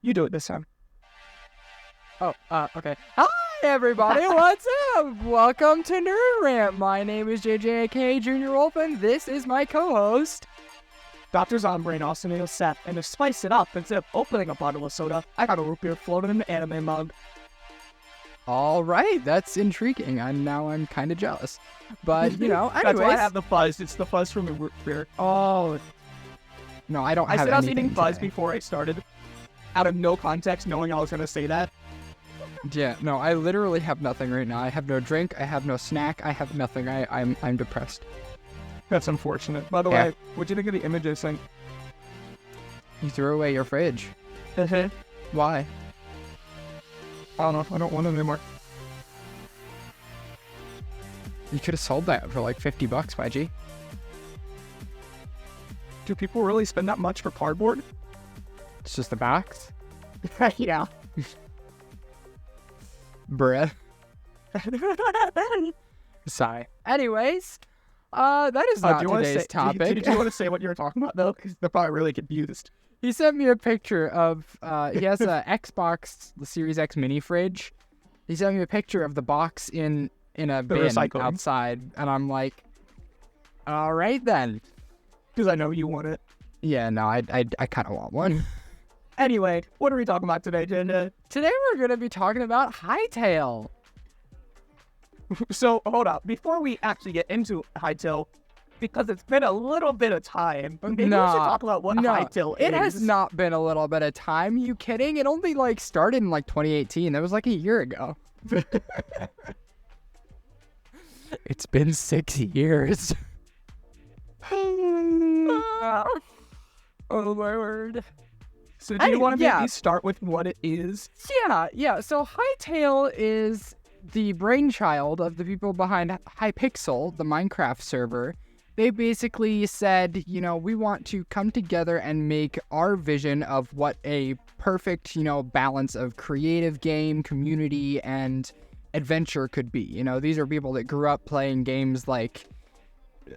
You do it this time. Okay. Hi, everybody. What's up? Welcome to Nerd Rant. My name is JJK Junior Wolf, and this is my co-host, Dr. Zombie and Austin Neil Seth, and to spice it up, instead of opening a bottle of soda, I got a root beer floating in an anime mug. All right, that's intriguing. I'm kind of jealous. But, anyways. That's why I have the fuzz. It's the fuzz from the root beer. Oh. No, I don't have anything I said I was eating fuzz today. before I started. Out of no context, knowing I was going to say that. Yeah, no, I literally have nothing right now. I have no drink. I have no snack. I have nothing. I'm depressed. That's unfortunate. By the way, what'd you think of the image I sent? You threw away your fridge. Why? I don't know. I don't want it anymore. You could have sold that for like $50, YG. Do people really spend that much for cardboard? It's just the box. Yeah. Bruh. Sigh. Anyways, that is not today's topic. Did you want to say what you were talking about, though? Because they're probably really confused. He sent me a picture of, he has a Xbox, the Series X mini fridge. He sent me a picture of the box in a bin outside, and I'm like, all right then. Because I know you want it. Yeah, no, I kind of want one. Anyway, what are we talking about today, Janda? Today we're going to be talking about Hytale. So, hold up. Before we actually get into Hytale, because it's been a little bit of time, maybe we should talk about what Hytale is. It has not been a little bit of time. You kidding? It only started in 2018. That was a year ago. It's been 6 years. Oh my word. So do you want to maybe start with what it is? Yeah. So Hytale is the brainchild of the people behind Hypixel, the Minecraft server. They basically said, we want to come together and make our vision of what a perfect, balance of creative game, community, and adventure could be. These are people that grew up playing games like,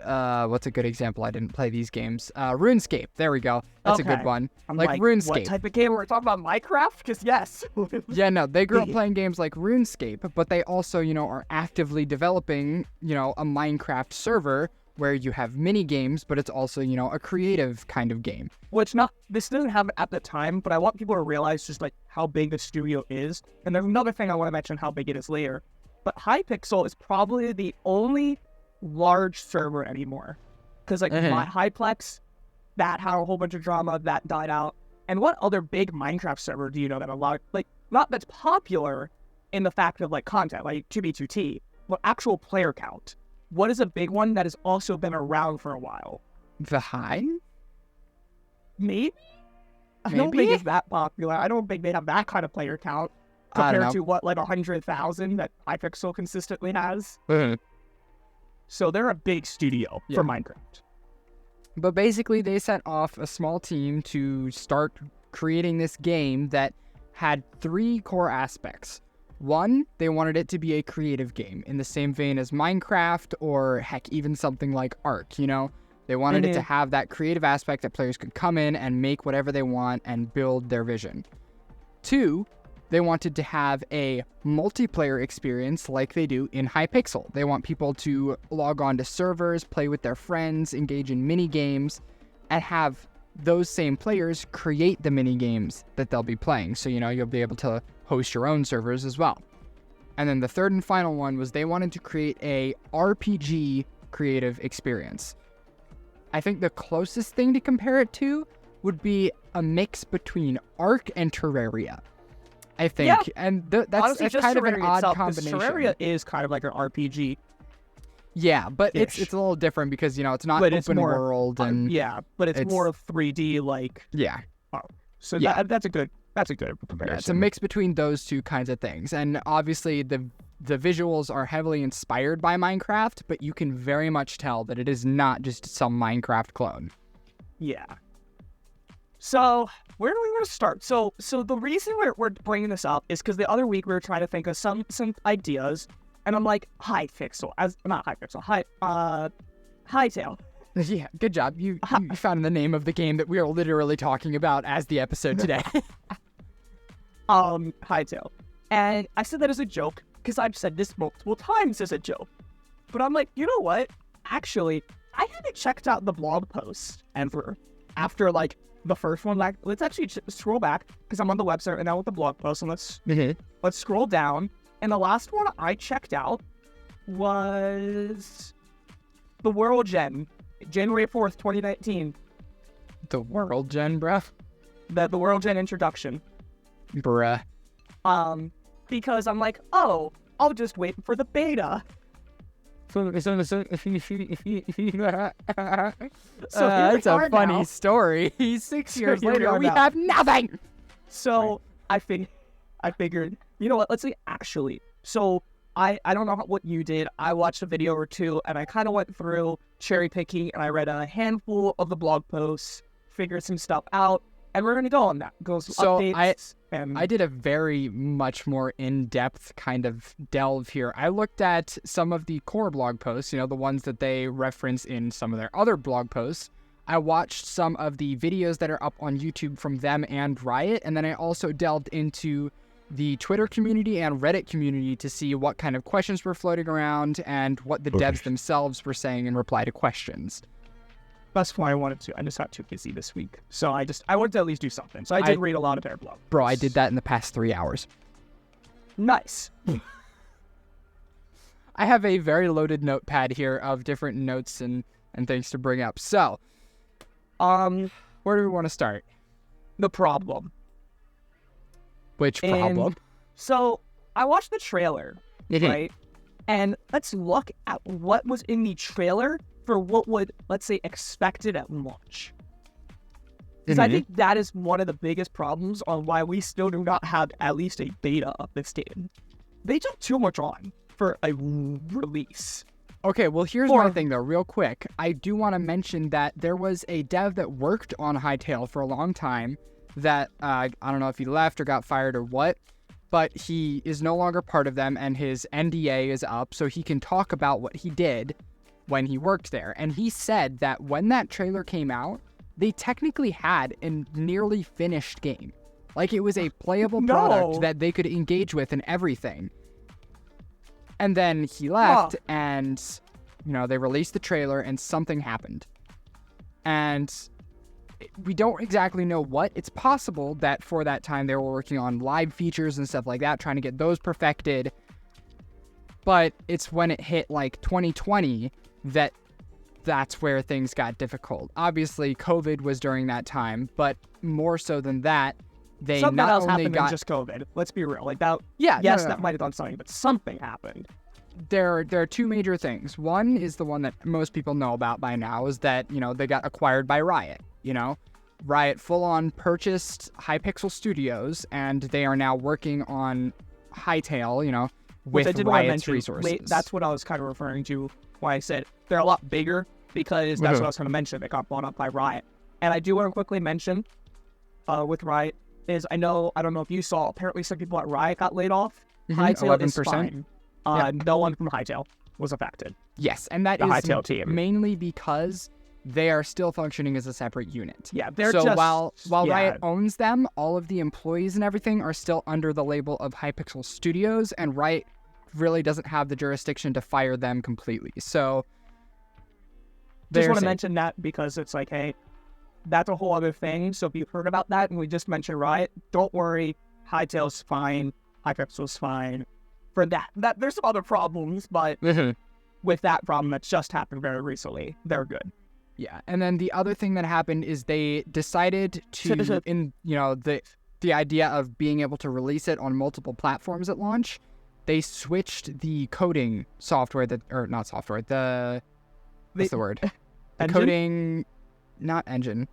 what's a good example? I didn't play these games. RuneScape. There we go. That's a good one. I'm like RuneScape. What type of game? We're talking about Minecraft? Because yes. Yeah, no, they grew up playing games like RuneScape, but they also, are actively developing, a Minecraft server where you have mini games, but it's also, a creative kind of game. This doesn't happen at the time, but I want people to realize just how big the studio is. And there's another thing I want to mention how big it is later. But Hypixel is probably the only large server anymore. Because my Hyplex, that had a whole bunch of drama, that died out. And what other big Minecraft server do you know that a lot, not that's popular in the fact of content, like 2B2T, but actual player count? What is a big one that has also been around for a while? The Hive? Maybe? I don't think it's that popular. I don't think they have that kind of player count compared to what, 100,000 that Hypixel consistently has. So they're a big studio for Minecraft. But basically, they sent off a small team to start creating this game that had 3 core aspects. One, they wanted it to be a creative game in the same vein as Minecraft or heck, even something like Ark, They wanted it to have that creative aspect that players could come in and make whatever they want and build their vision. 2, they wanted to have a multiplayer experience like they do in Hypixel. They want people to log on to servers, play with their friends, engage in mini games, and have those same players create the mini games that they'll be playing. So, you'll be able to host your own servers as well. And then the third and final one was they wanted to create a RPG creative experience. I think the closest thing to compare it to would be a mix between Ark and Terraria. I think, and that's honestly, kind of an odd combination. Terraria is kind of like an RPG. Yeah, but it's a little different because it's not open world and but it's more 3D So that's a good comparison. Yeah, it's a mix between those two kinds of things, and obviously the visuals are heavily inspired by Minecraft, but you can very much tell that it is not just some Minecraft clone. Yeah. So, where do we want to start? So the reason we're bringing this up is because the other week we were trying to think of some ideas, and I'm like, Hytale. Yeah, good job. You found the name of the game that we are literally talking about as the episode today. Hytale. And I said that as a joke because I've said this multiple times as a joke. But I'm like, you know what? Actually, I haven't checked out the blog post ever after like the first one. Like, let's actually scroll back because I'm on the website right now with the blog post, and let's scroll down. And the last one I checked out was the World Gen, January 4th, 2019. The World Gen, bruh? The World Gen introduction. Bruh. Because I'm like, oh, I'll just wait for the beta. That's a funny now. story. 6 years Here we later, are we now. have nothing. So I figured, you know what? Let's see. Actually, so I don't know what you did. I watched a video or two, and I kind of went through cherry picking, and I read a handful of the blog posts, figured some stuff out, and we're gonna go on that. Go some updates. I did a very much more in-depth kind of delve here. I looked at some of the core blog posts, the ones that they reference in some of their other blog posts. I watched some of the videos that are up on YouTube from them and Riot, and then I also delved into the Twitter community and Reddit community to see what kind of questions were floating around and what the devs themselves were saying in reply to questions. That's why I wanted to. I just got too busy this week. So I wanted to at least do something. So I did read a lot of their blog. Bro, I did that in the past 3 hours. Nice. I have a very loaded notepad here of different notes and things to bring up. So, where do we want to start? The problem. Which problem? So I watched the trailer, right? And let's look at what was in the trailer for what would, let's say, expected at launch. Because I think that is one of the biggest problems on why we still do not have at least a beta of this game. They took too much on for a release. Okay, well, here's my thing, though, real quick. I do want to mention that there was a dev that worked on Hytale for a long time that, I don't know if he left or got fired or what, but he is no longer part of them, and his NDA is up, so he can talk about what he did when he worked there. And he said that when that trailer came out, they technically had a nearly finished game. Like, it was a playable product that they could engage with and everything. And then he left, and, they released the trailer, and something happened. And we don't exactly know what. It's possible that for that time they were working on live features and stuff like that, trying to get those perfected. But it's when it hit, 2020 that's where things got difficult. Obviously, COVID was during that time, but more so than that, they something not else only happened got than just COVID. Let's be real. Like that. Yeah. Yes, no. that might have done something, but something happened. There are two major things. One is the one that most people know about by now, is that, they got acquired by Riot. Riot full-on purchased Hypixel Studios, and they are now working on Hytale, with Riot's resources. That's what I was kind of referring to when I said they're a lot bigger, because that's what I was going to mention. They got bought up by Riot. And I do want to quickly mention with Riot is I don't know if you saw, apparently some people at Riot got laid off. Hytale 11%. Is fine. No one from Hytale was affected. Yes, and that the is Hytale team. Mainly because they are still functioning as a separate unit. Yeah, they're so just... while Riot owns them, all of the employees and everything are still under the label of Hypixel Studios, and Riot really doesn't have the jurisdiction to fire them completely. So just want to mention that because it's like, hey, that's a whole other thing. So if you've heard about that and we just mentioned Riot, don't worry. Hytale's fine. Hypixel's fine. For that there's some other problems, but with that problem that's just happened very recently, they're good. Yeah, and then the other thing that happened is they decided to, the idea of being able to release it on multiple platforms at launch, they switched the coding software what's the word? The coding, not engine.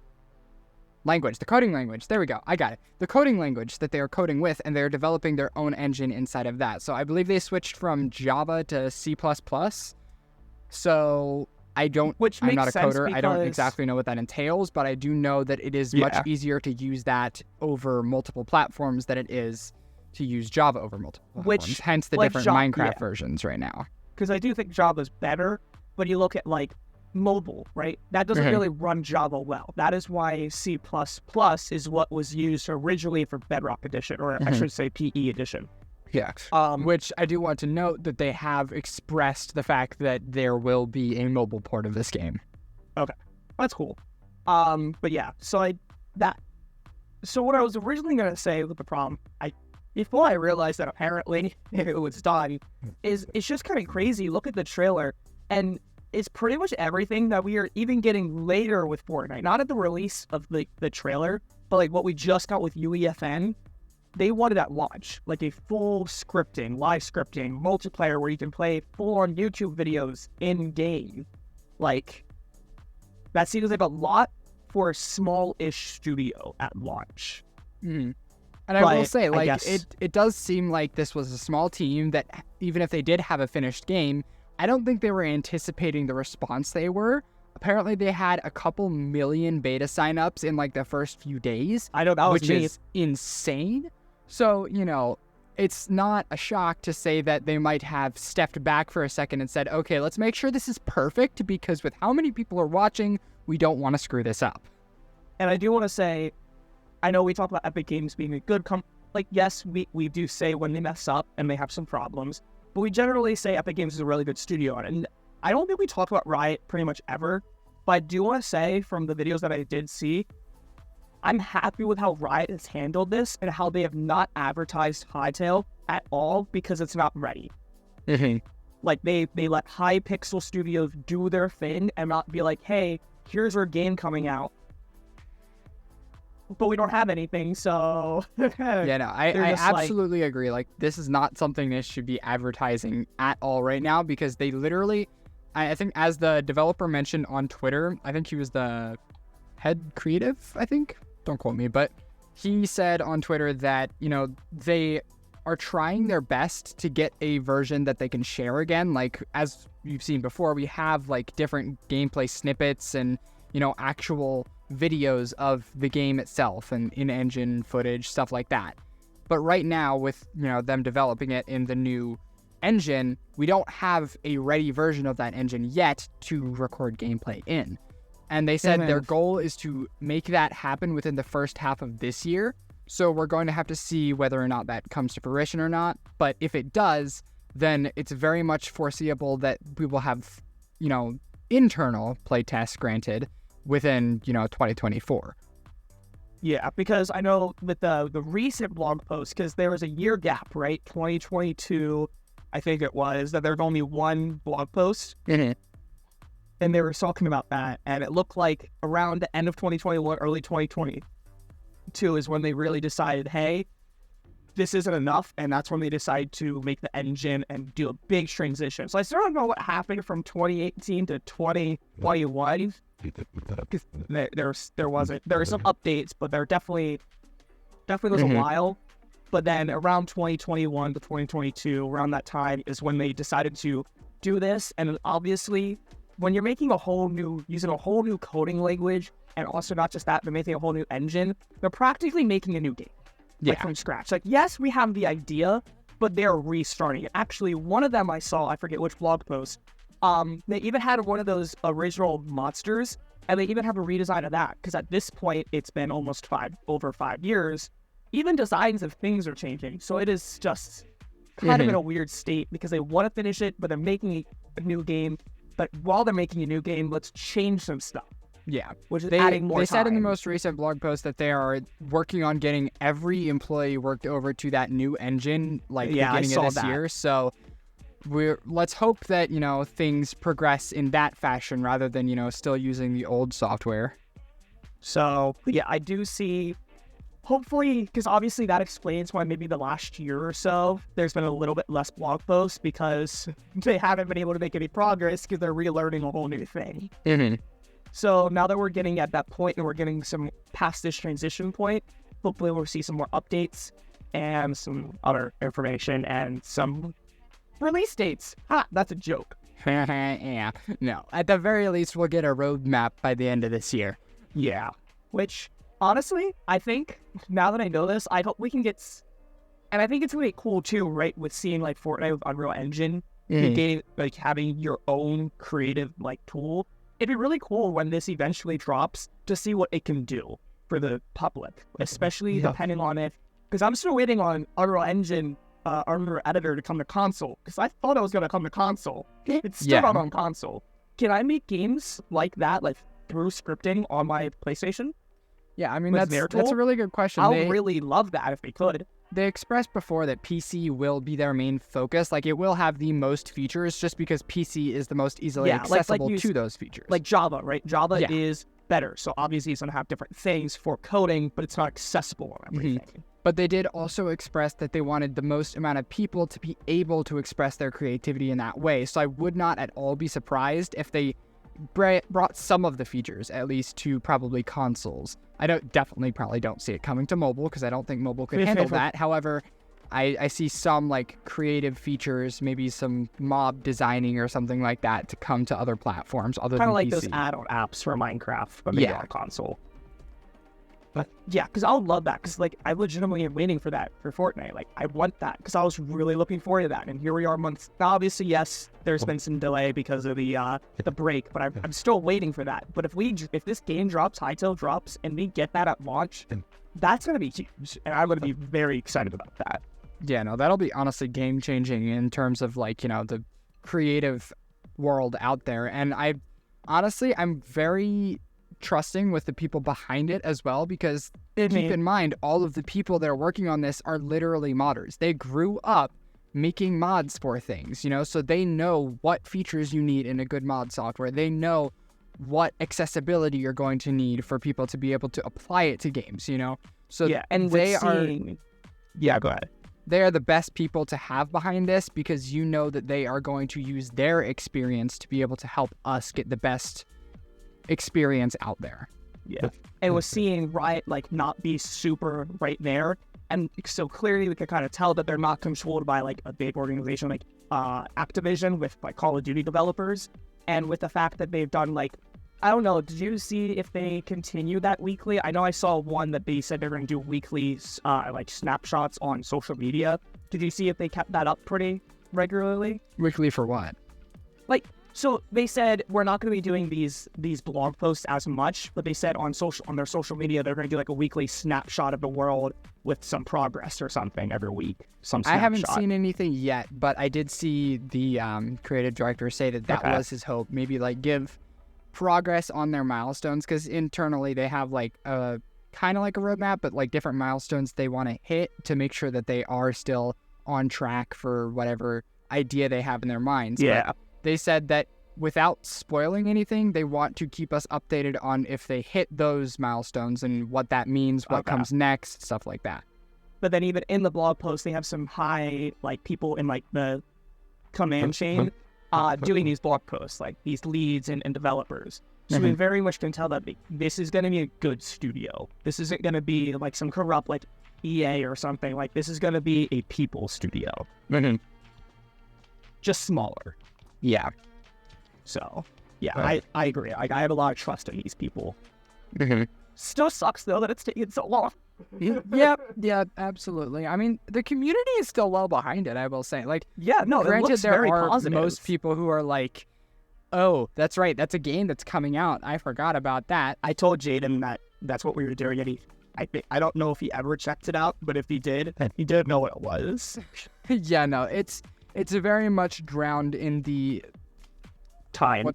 Language, the coding language. There we go. I got it. The coding language that they are coding with, and they're developing their own engine inside of that. So I believe they switched from Java to C++. So I'm not a coder. I don't exactly know what that entails, but I do know that it is much easier to use that over multiple platforms than it is to use Java over multiple platforms. Hence the different Minecraft versions right now. Because I do think Java's better, but you look at mobile, right? That doesn't really run Java well. That is why C++ is what was used originally for Bedrock Edition, or I should say PE Edition. Yeah. Which I do want to note that they have expressed the fact that there will be a mobile port of this game. Okay, that's cool. But yeah, so what I was originally going to say with the problem, before I realized that apparently it was done, is it's just kind of crazy. Look at the trailer, and it's pretty much everything that we are even getting later with Fortnite. Not at the release of the trailer, but like what we just got with UEFN. They wanted at launch, like a full scripting, live scripting, multiplayer where you can play full-on YouTube videos in-game. Like, that seems like a lot for a small-ish studio at launch. And I will say, like, it does seem like this was a small team that, even if they did have a finished game, I don't think they were anticipating the response they were. Apparently, they had a couple million beta signups in, like, the first few days. I know, that was which is insane. So, you know, it's not a shock to say that they might have stepped back for a second and said, okay, let's make sure this is perfect, because with how many people are watching, we don't want to screw this up. And I do want to say, I know we talk about Epic Games being a good yes, we do say when they mess up and they have some problems, but we generally say Epic Games is a really good studio. And I don't think we talk about Riot pretty much ever, but I do want to say from the videos that I did see, I'm happy with how Riot has handled this and how they have not advertised Hytale at all because it's not ready. Like, they let Hypixel Studios do their thing and not be like, hey, here's our game coming out, but we don't have anything, so... Yeah, no, I absolutely agree. Like, this is not something they should be advertising at all right now, because they literally... I think, as the developer mentioned on Twitter, I think he was the head creative, I think? Don't quote me, but he said on Twitter that, you know, they are trying their best to get a version that they can share again. Like, as you've seen before, we have, like, different gameplay snippets and, you know, actual videos of the game itself and in-engine footage, stuff like that. But right now, with, you know, them developing it in the new engine, we don't have a ready version of that engine yet to record gameplay in. And they said their goal is to make that happen within the first half of this year. So we're going to have to see whether or not that comes to fruition or not. But if it does, then it's very much foreseeable that we will have, you know, internal playtests, granted, within, you know, 2024. Yeah, because I know with the recent blog post, because there was a year gap, right? 2022, I think it was, that there was only one blog post. And they were talking about that, and it looked like around the end of 2021, early 2022 is when they really decided, hey, this isn't enough, and that's when they decided to make the engine and do a big transition. So I still don't know what happened from 2018 to 2021. There were some updates, but there definitely was a while. But then around 2021 to 2022, around that time is when they decided to do this, and obviously, when you're making using a whole new coding language, and also not just that, but making a whole new engine, they're practically making a new game, like from scratch. Like, yes, we have the idea, but they're restarting it. Actually, one of them I saw, I forget which blog post, they even had one of those original monsters, and they even have a redesign of that, because at this point, it's been almost over 5 years. Even designs of things are changing, so it is just kind of in a weird state, because they want to finish it, but they're making a new game. But while they're making a new game, let's change some stuff. Yeah, which is adding more time. They said in the most recent blog post that they are working on getting every employee worked over to that new engine, like beginning of this year. So let's hope that, you know, things progress in that fashion rather than, you know, still using the old software. So yeah, I do see. Hopefully, because obviously that explains why maybe the last year or so there's been a little bit less blog posts, because they haven't been able to make any progress because they're relearning a whole new thing. So now that we're getting at that point and we're getting some past this transition point, hopefully we'll see some more updates and some other information and some release dates. Ha, that's a joke. Yeah, no. At the very least, we'll get a roadmap by the end of this year. Yeah, which... honestly, I think, now that I know this, I hope we can get... And I think it's really cool, too, right, with seeing, like, Fortnite with Unreal Engine, getting, like, having your own creative, like, tool. it'd be really cool when this eventually drops to see what it can do for the public, especially depending on it. Because I'm still waiting on Unreal Engine, Unreal Editor to come to console. Because I thought it was going to come to console. It's still not on console. Can I make games like that, like through scripting on my PlayStation? Yeah, I mean, that's a really good question. I would really love that if they could. They expressed before that PC will be their main focus. Like, it will have the most features just because PC is the most easily accessible to those features. Like Java, right? Java is better. So obviously it's going to have different things for coding, but it's not accessible on everything. But they did also express that they wanted the most amount of people to be able to express their creativity in that way. So I would not at all be surprised if they brought some of the features, at least, to probably consoles. I probably don't see it coming to mobile because I don't think mobile could handle that. However, I see some like creative features, maybe some mob designing or something like that to come to other platforms other than PC. Kind of like those add-on apps for Minecraft, but maybe on console. But yeah, because I would love that, because like I legitimately am waiting for that for Fortnite. Like I want that because I was really looking forward to that, and here we are months. Now, obviously, yes, there's been some delay because of the break, but I'm still waiting for that. But if this game drops, Hytale drops, and we get that at launch, that's gonna be huge, and I'm gonna be very excited about that. Yeah, no, that'll be honestly game changing in terms of like, you know, the creative world out there, and I'm very trusting with the people behind it as well, because keep in mind, all of the people that are working on this are literally modders. They grew up making mods for things, you know, so they know what features you need in a good mod software. They know what accessibility you're going to need for people to be able to apply it to games, you know. So go ahead. They are the best people to have behind this, because you know that they are going to use their experience to be able to help us get the best experience out there. Yeah. And with seeing Riot like not be super right there, and so clearly we can kind of tell that they're not controlled by like a big organization like Activision with like Call of Duty developers, and with the fact that they've done like, I don't know, did you see if they continue that weekly? I know I saw one that they said they're going to do weekly like snapshots on social media. Did you see if they kept that up pretty regularly? Weekly for what? Like, so they said we're not going to be doing these blog posts as much, but they said on their social media they're going to do like a weekly snapshot of the world with some progress or something every week. I haven't seen anything yet, but I did see the creative director say that was his hope. Maybe like give progress on their milestones, because internally they have like a kind of like a roadmap, but like different milestones they want to hit to make sure that they are still on track for whatever idea they have in their minds. Yeah. But they said that without spoiling anything, they want to keep us updated on if they hit those milestones and what that means, what comes next, stuff like that. But then even in the blog post, they have some high like people in like the command chain doing these blog posts, like these leads and developers. So we very much can tell that this is going to be a good studio. This isn't going to be like some corrupt like EA or something. Like this is going to be a people studio. Just smaller. Yeah. So, yeah, I agree. I have a lot of trust in these people. Still sucks, though, that it's taking so long. Yeah, absolutely. I mean, the community is still well behind it, I will say. Like, granted, there are most people who are like, oh, that's right, that's a game that's coming out. I forgot about that. I told Jaden that that's what we were doing, and I don't know if he ever checked it out, but if he did know what it was. Yeah, no, it's very much drowned in the time.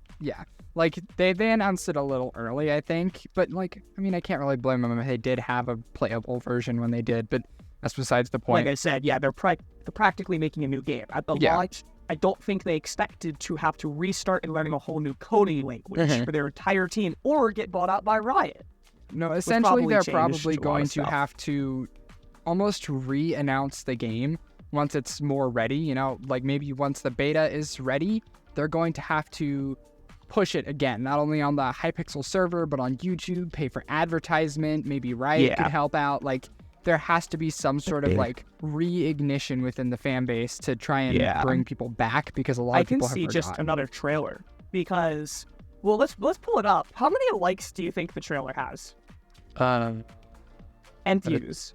Like they announced it a little early, I think, but like, I mean, I can't really blame them if they did have a playable version when they did, but that's besides the point. Like I said, they're practically making a new game. At the launch, I don't think they expected to have to restart and learning a whole new coding language for their entire team or get bought out by Riot. No, essentially they're probably going to have to almost re-announce the game once it's more ready, you know, like maybe once the beta is ready, they're going to have to push it again, not only on the Hypixel server, but on YouTube, pay for advertisement, maybe Riot could help out. Like, there has to be some sort of like re-ignition within the fan base to try and bring people back, because a lot of people have forgotten. I can see just another trailer, because, well, let's pull it up. How many likes do you think the trailer has? And views?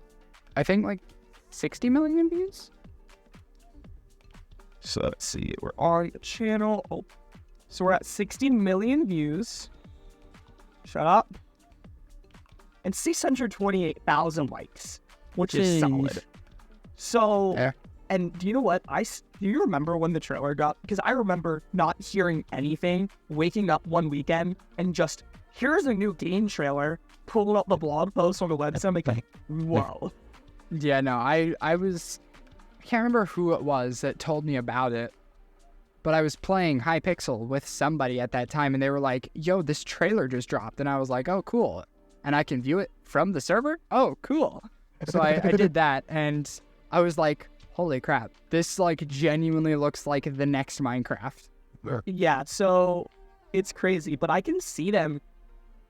I think like 60 million views. So let's see, we're on the channel. Oh, So we're at 60 million views. Shut up. And 628,000 likes, which is solid. So, and do you know what? Do you remember when the trailer dropped? Because I remember not hearing anything, waking up one weekend, and just, here's a new game trailer, pulling up the blog post on the website. I'm like, whoa. Yeah, no, I can't remember who it was that told me about it, but I was playing Hypixel with somebody at that time, and they were like, yo, this trailer just dropped. And I was like, oh, cool. And I can view it from the server? Oh, cool. So I did that, and I was like, holy crap, this like genuinely looks like the next Minecraft. Yeah, so it's crazy, but I can see them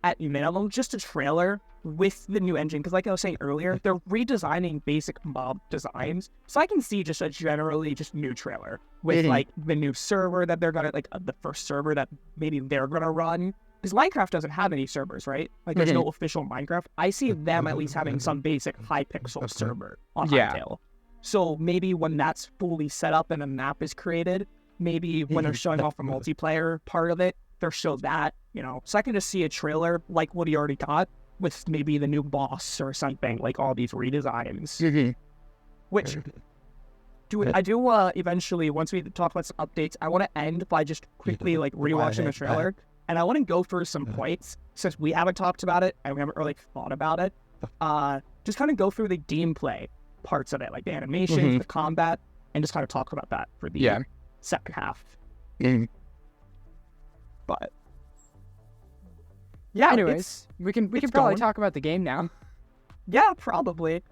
at minimum, just a trailer with the new engine, because like I was saying earlier, they're redesigning basic mob designs, so I can see just a generally just new trailer with like the new server that they're gonna, like the first server that maybe they're gonna run, because Minecraft doesn't have any servers, right? Like there's no official Minecraft. I see them at least having some basic Hypixel server on Hytale. So maybe when that's fully set up and a map is created, maybe when they're showing off the multiplayer part of it, they'll show that, you know. So I can just see a trailer like what he already got with maybe the new boss or something, like all these redesigns. Which, I do eventually, once we talk about some updates, I want to end by just quickly like rewatching the trailer. And I want to go through some points, since we haven't talked about it and we haven't really thought about it. Just kind of go through the gameplay parts of it, like the animations, the combat, and just kind of talk about that for the second half. But yeah, anyways, we can probably talk about the game now. Yeah, probably.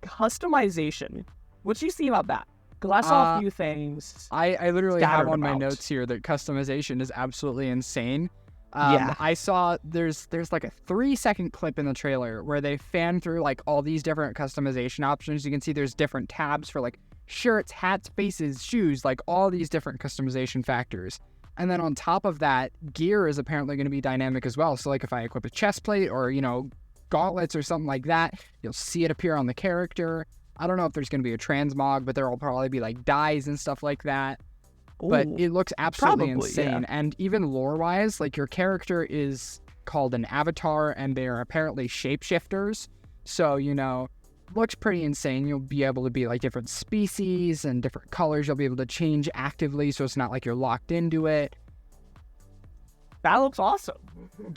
Customization. What do you see about that? Because I saw a few things. I literally have on my notes here that customization is absolutely insane. I saw there's like a 3-second clip in the trailer where they fan through like all these different customization options. You can see there's different tabs for like shirts, hats, faces, shoes, like all these different customization factors. And then on top of that, gear is apparently going to be dynamic as well. So like if I equip a chest plate or, you know, gauntlets or something like that, you'll see it appear on the character. I don't know if there's going to be a transmog, but there will probably be like dyes and stuff like that. Ooh, but it looks absolutely insane. Yeah. And even lore-wise, like your character is called an avatar and they're apparently shapeshifters. So, you know, looks pretty insane. You'll be able to be like different species and different colors. You'll be able to change actively, so it's not like you're locked into it. That looks awesome.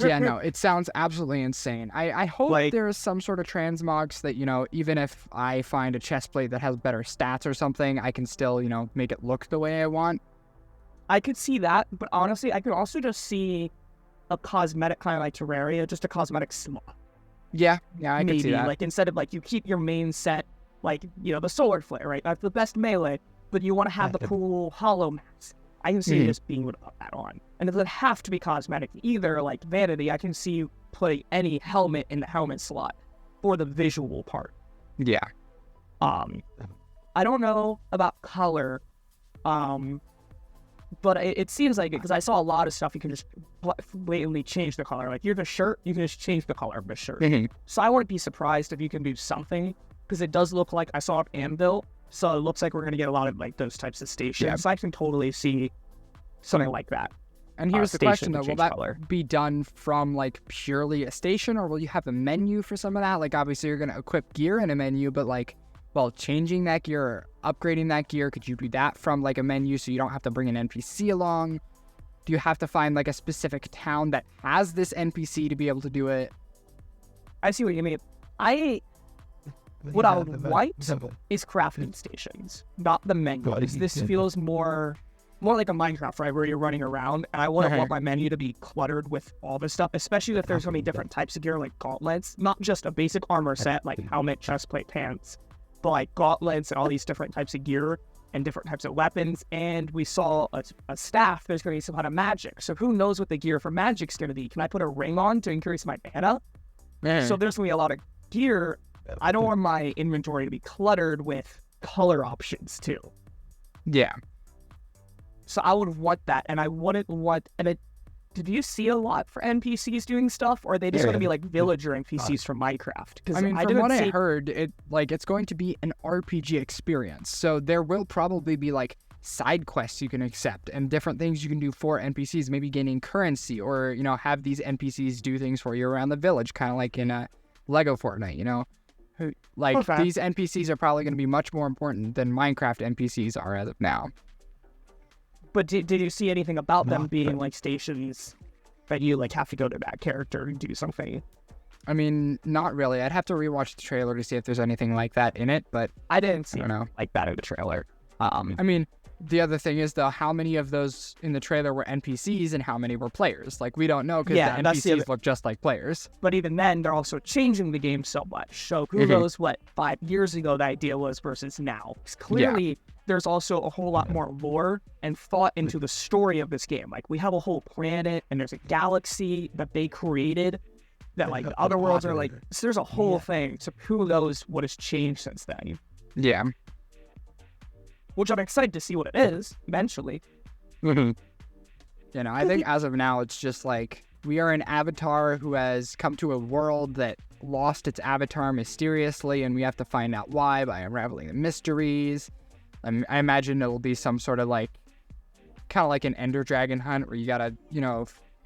Yeah, no, it sounds absolutely insane. I hope there's some sort of transmogs that, you know, even if I find a chest plate that has better stats or something, I can still, you know, make it look the way I want. I could see that, but honestly, I could also just see a cosmetic kind of like Terraria, just a cosmetic slot. Yeah, I can see that. Like instead of like you keep your main set, like, you know, the solar flare, right? That's the best melee, but you want to have the cool hollow mask. I can see just being able to put that on. And it doesn't have to be cosmetic either, like vanity. I can see you putting any helmet in the helmet slot for the visual part. Yeah. I don't know about color, but it seems like it, because I saw a lot of stuff you can just blatantly change the color. Like here's a shirt, you can just change the color of the shirt. So I wouldn't be surprised if you can do something, because it does look like I saw an anvil. So it looks like we're going to get a lot of like those types of stations. Yeah. So I can totally see something like that. And here's the question though, will that be done from like purely a station, or will you have a menu for some of that? Like obviously you're going to equip gear in a menu, but like, well, changing that gear or upgrading that gear, could you do that from like a menu so you don't have to bring an NPC along? Do you have to find like a specific town that has this NPC to be able to do it? I see what you mean. What I would like is crafting stations, not the menus. This feels more like a Minecraft, right, where you're running around, and I wouldn't want my menu to be cluttered with all this stuff, especially if there's going to be different types of gear, like gauntlets, not just a basic armor set, like helmet, chestplate, pants, but like gauntlets and all these different types of gear and different types of weapons. And we saw a staff, there's going to be some kind of magic. So who knows what the gear for magic's going to be? Can I put a ring on to increase my mana? So there's going to be a lot of gear. I don't want my inventory to be cluttered with color options too. Yeah. So I would want that, and I wouldn't want. Did you see a lot for NPCs doing stuff, or are they just going to be like villager NPCs from Minecraft? Because I mean, from what I heard, it's going to be an RPG experience. So there will probably be like side quests you can accept and different things you can do for NPCs, maybe gaining currency or, have these NPCs do things for you around the village, kind of like in Lego Fortnite, Like, Okay. these NPCs are probably going to be much more important than Minecraft NPCs are as of now. But did you see anything about them being like stations that you like have to go to that character and do something? I mean, not really. I'd have to rewatch the trailer to see if there's anything like that in it, but I didn't see I don't know. like that in the trailer. I mean, the other thing is, though, how many of those in the trailer were NPCs and how many were players? Like, we don't know because Yeah, the that's the NPCs look just like players. But even then, they're also changing the game so much. So who knows what 5 years ago the idea was versus now? Because clearly, there's also a whole lot more lore and thought into the story of this game. Like, we have a whole planet and there's a galaxy that they created that, like, the other worlds are like, so there's a whole thing. So who knows what has changed since then? Yeah. Which I'm excited to see what it is eventually. I think as of now, it's just like we are an avatar who has come to a world that lost its avatar mysteriously, and we have to find out why by unraveling the mysteries. I imagine it'll be some sort of like, kind of like an Ender Dragon hunt where you gotta,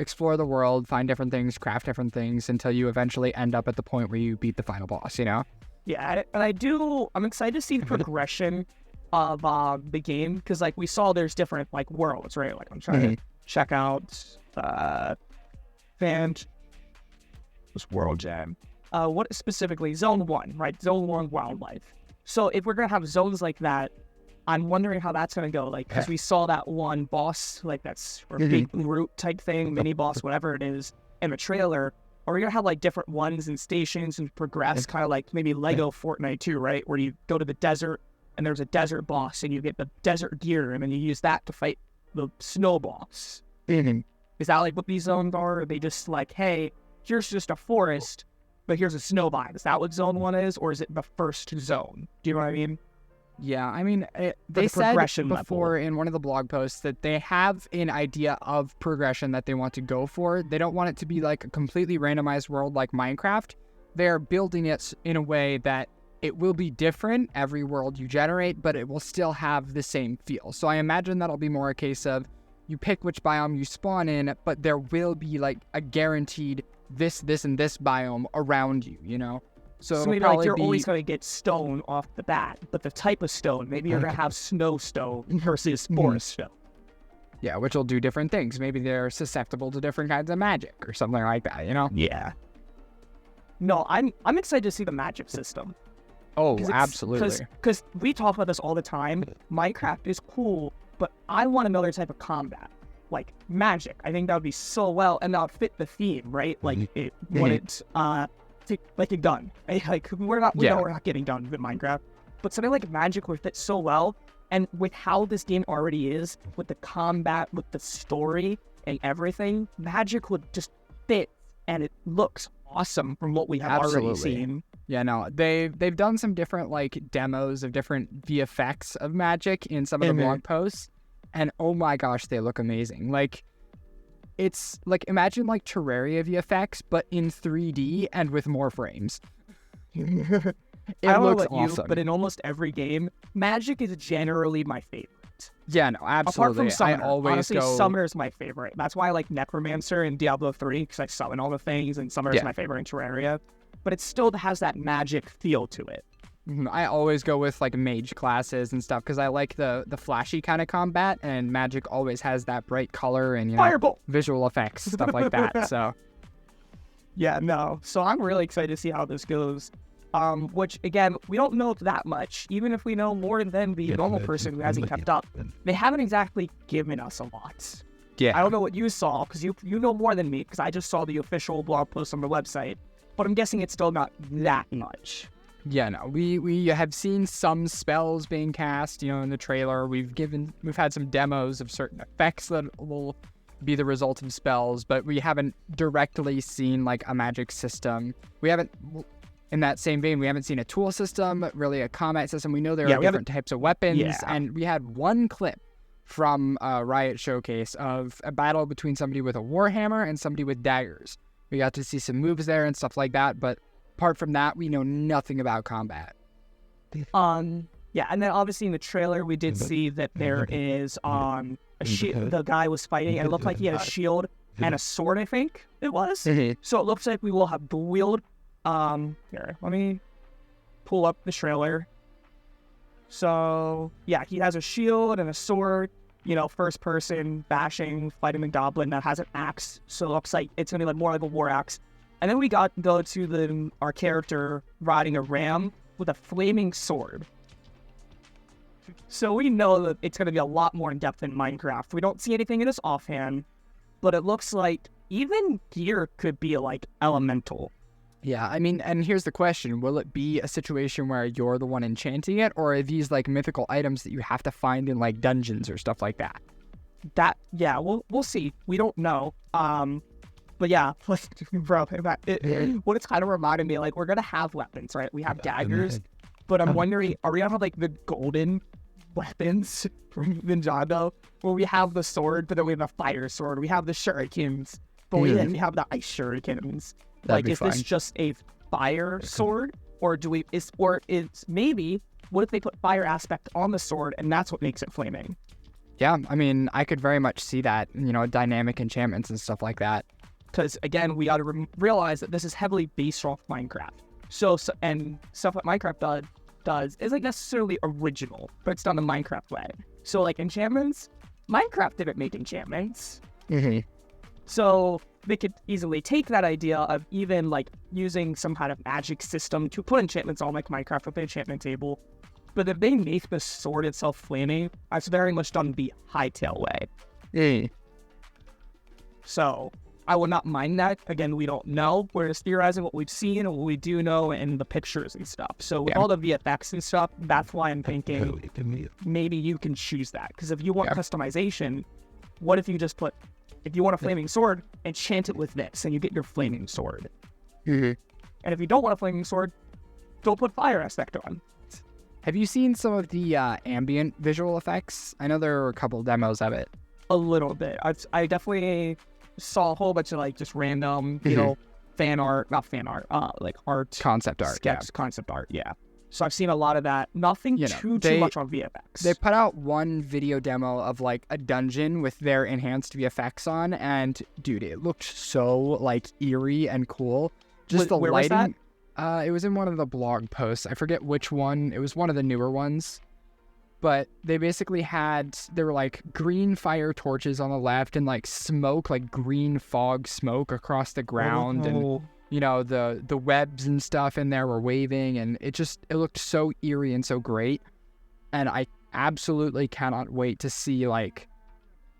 explore the world, find different things, craft different things until you eventually end up at the point where you beat the final boss, Yeah, and I'm excited to see the progression of the game, because like we saw there's different like worlds, right? Like I'm trying to check out this World Jam. What specifically? Zone 1, right? Zone 1 wildlife. So if we're gonna have zones like that, I'm wondering how that's gonna go. Like, because we saw that one boss, like that's or big root type thing, mini boss, whatever it is, in the trailer. Or we're gonna have like different ones and stations and progress, kind of like maybe Lego Fortnite too, right? Where you go to the desert and there's a desert boss and you get the desert gear and then you use that to fight the snow boss. Is that like what these zones are? Are they just like, hey, here's just a forest, but here's a snow biome? Is that what zone 1 is? Or is it the first zone? Do you know what I mean? Yeah, I mean, they the said progression before level. in one of the blog posts that they have an idea of progression that they want to go for. They don't want it to be like a completely randomized world like Minecraft. They're building it in a way that it will be different every world you generate, but it will still have the same feel. So I imagine that'll be more a case of you pick which biome you spawn in, but there will be like a guaranteed this, and this biome around you, So maybe like you're always going to get stone off the bat, but the type of stone, maybe you're going to have snow stone versus forest stone. Yeah, which will do different things. Maybe they're susceptible to different kinds of magic or something like that, Yeah. No, I'm excited to see the magic system. Oh, absolutely. Because we talk about this all the time. Minecraft is cool, but I want another type of combat, like magic. I think that would be so well, and that would fit the theme, right? Like it wouldn't like a gun. Like we know we're not getting done with Minecraft, but something like magic would fit so well. And with how this game already is, with the combat, with the story and everything, magic would just fit, and it looks awesome from what we have already seen. Yeah, no, they've done some different like demos of different VFX of magic in some of the blog posts, and oh my gosh, they look amazing. Like, it's like, imagine like Terraria VFX, but in 3D and with more frames. It looks awesome. But in almost every game, magic is generally my favorite. Yeah, no, absolutely. Apart from Summoner. I always Honestly, Summoner is my favorite. That's why I like Necromancer in Diablo 3, because I summon all the things, and Summoner is my favorite in Terraria. But it still has that magic feel to it. I always go with like mage classes and stuff because I like the flashy kind of combat, and magic always has that bright color and Fireball! Visual effects, stuff like that. So yeah, no. So I'm really excited to see how this goes. Which again, we don't know that much. Even if we know more than the normal person who hasn't kept up, they haven't exactly given us a lot. Yeah, I don't know what you saw because you know more than me, because I just saw the official blog post on the website. But I'm guessing it's still not that much. Yeah, no, we have seen some spells being cast, in the trailer. We've had some demos of certain effects that will be the result of spells, but we haven't directly seen like a magic system. In that same vein, we haven't seen a tool system, really a combat system. We know there are different types of weapons, and we had one clip from a Riot showcase of a battle between somebody with a warhammer and somebody with daggers. We got to see some moves there and stuff like that, but apart from that, we know nothing about combat. Yeah, and then obviously in the trailer we did see that there is a shield. The guy was fighting, and it looked like he had a shield and a sword. I think it was. So it looks like we will have dual wield. Here, let me pull up the trailer. So yeah, he has a shield and a sword. You know, first person bashing, fighting the goblin that has an axe. So it looks like it's gonna be like more like a war axe. And then we go to our character riding a ram with a flaming sword. So we know that it's going to be a lot more in depth in Minecraft. We don't see anything in this offhand, but it looks like even gear could be like elemental. Yeah, I mean, and here's the question. Will it be a situation where you're the one enchanting it, or are these like mythical items that you have to find in like dungeons or stuff like that? Yeah, we'll see. We don't know. But yeah, like, bro, what it's kind of reminded me, like, we're going to have weapons, right? We have daggers, but I'm wondering, are we going to have like the golden weapons from Ninjago, where we have the sword, but then we have the fire sword, we have the shurikens, but we have the ice shurikens. Like, is this just a fire sword, or it's maybe, what if they put fire aspect on the sword and that's what makes it flaming? Yeah, I mean, I could very much see that, you know, dynamic enchantments and stuff like that. Because again, we got to realize that this is heavily based off Minecraft. So and stuff that Minecraft does isn't necessarily original, but it's done the Minecraft way. So like enchantments, Minecraft didn't make enchantments. So they could easily take that idea of even like using some kind of magic system to put enchantments on like Minecraft with the enchantment table. But if they make the sword itself flaming, it's very much done the Hytale way. So I would not mind that. Again, we don't know. We're just theorizing what we've seen and what we do know in the pictures and stuff. So with all the VFX and stuff, that's why I'm thinking maybe you can choose that. Because if you want customization, what if you just if you want a flaming sword, enchant it with this and you get your flaming sword. And if you don't want a flaming sword, don't put fire aspect on. Have you seen some of the ambient visual effects? I know there were a couple demos of it. A little bit. I definitely saw a whole bunch of like just random, you know, like art, concept art, concept art. Yeah. So I've seen a lot of that. Nothing too much on VFX. They put out one video demo of like a dungeon with their enhanced VFX on, and dude, it looked so like eerie and cool. Just the lighting. Was that? It was in one of the blog posts. I forget which one. It was one of the newer ones. But they basically there were like green fire torches on the left and like smoke, like green fog smoke across the ground. And, you know, the webs and stuff in there were waving, and it looked so eerie and so great. And I absolutely cannot wait to see like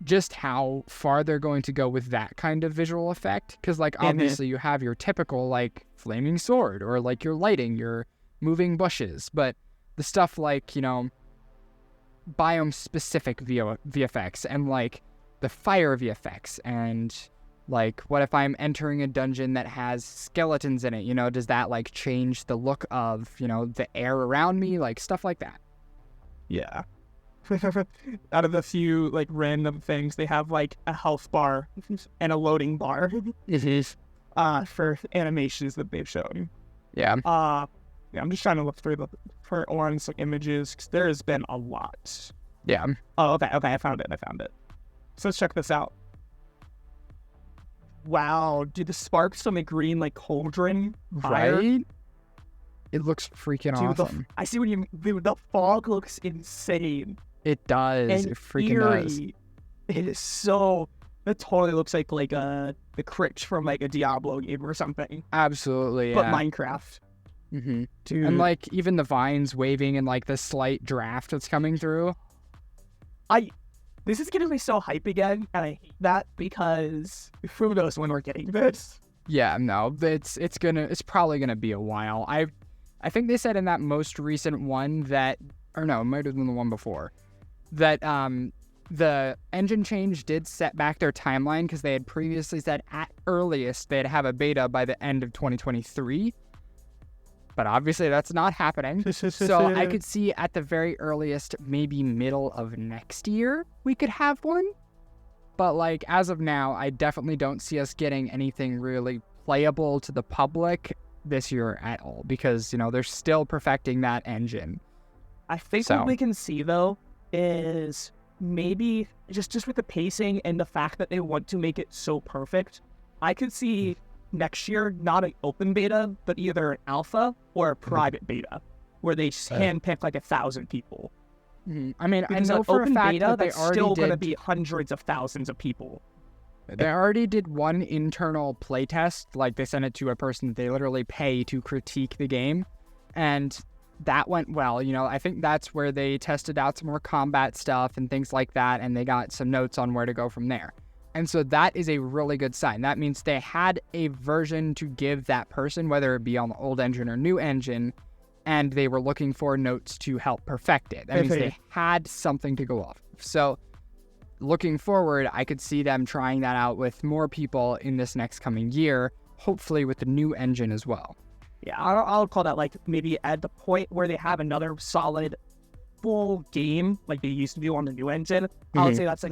just how far they're going to go with that kind of visual effect. Because like obviously you have your typical like flaming sword or like your lighting, your moving bushes. But the stuff like, you know, biome specific VFX and like the fire VFX, and like what if I'm entering a dungeon that has skeletons in it, you know, does that like change the look of, you know, the air around me, like stuff like that. Yeah. Out of the few like random things, they have like a health bar and a loading bar for animations that they've shown. Yeah, I'm just trying to look through on some images, because there has been a lot. Yeah. Oh, okay, I found it. So let's check this out. Wow, dude, the sparks from a green, like, cauldron fire. Right? It looks freaking awesome. I see what you mean. The fog looks insane. It does. And it freaking eerie. does. It is so... That totally looks like the crypt from, like, a Diablo game or something. Absolutely, yeah. But Minecraft. Dude. And like even the vines waving and like the slight draft that's coming through. This is getting me so hype again, and I hate that because who knows when we're getting this. Yeah, no, it's probably gonna be a while. I think they said in that most recent one that, or no, it might have been the one before, that the engine change did set back their timeline because they had previously said at earliest they'd have a beta by the end of 2023. But obviously that's not happening. So I could see at the very earliest, maybe middle of next year, we could have one. But like as of now, I definitely don't see us getting anything really playable to the public this year at all. Because, you know, they're still perfecting that engine. I think what we can see, though, is maybe just with the pacing and the fact that they want to make it so perfect, I could see next year not an open beta, but either an alpha or a private beta, where they just handpick like 1,000 people. I mean, because I know for a fact beta, that they that's already still going to did. be hundreds of thousands of people. They already did one internal playtest, like they sent it to a person that they literally pay to critique the game, and that went well. You know, I think that's where they tested out some more combat stuff and things like that, and they got some notes on where to go from there. And so that is a really good sign. That means they had a version to give that person, whether it be on the old engine or new engine, and they were looking for notes to help perfect it. That means they had something to go off of. So looking forward, I could see them trying that out with more people in this next coming year, hopefully with the new engine as well. Yeah, I'll call that like maybe at the point where they have another solid full game like they used to do on the new engine. I would say that's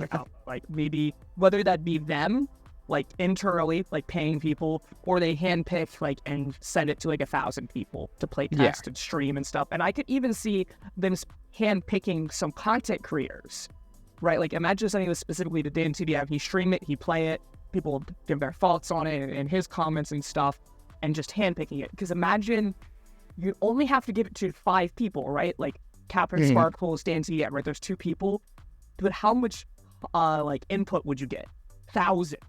like maybe whether that be them like internally like paying people, or they handpick like and send it to like 1,000 people to play test and stream and stuff. And I could even see them handpicking some content creators, right? Like imagine sending this specifically to Dan TDM. He stream it, he play it, people give their thoughts on it and his comments and stuff, and just handpicking it. Because imagine you only have to give it to 5 people, right? Like Captain Sparkles, Dan TDM, right? There's 2 people, but how much like input would you get? Thousands.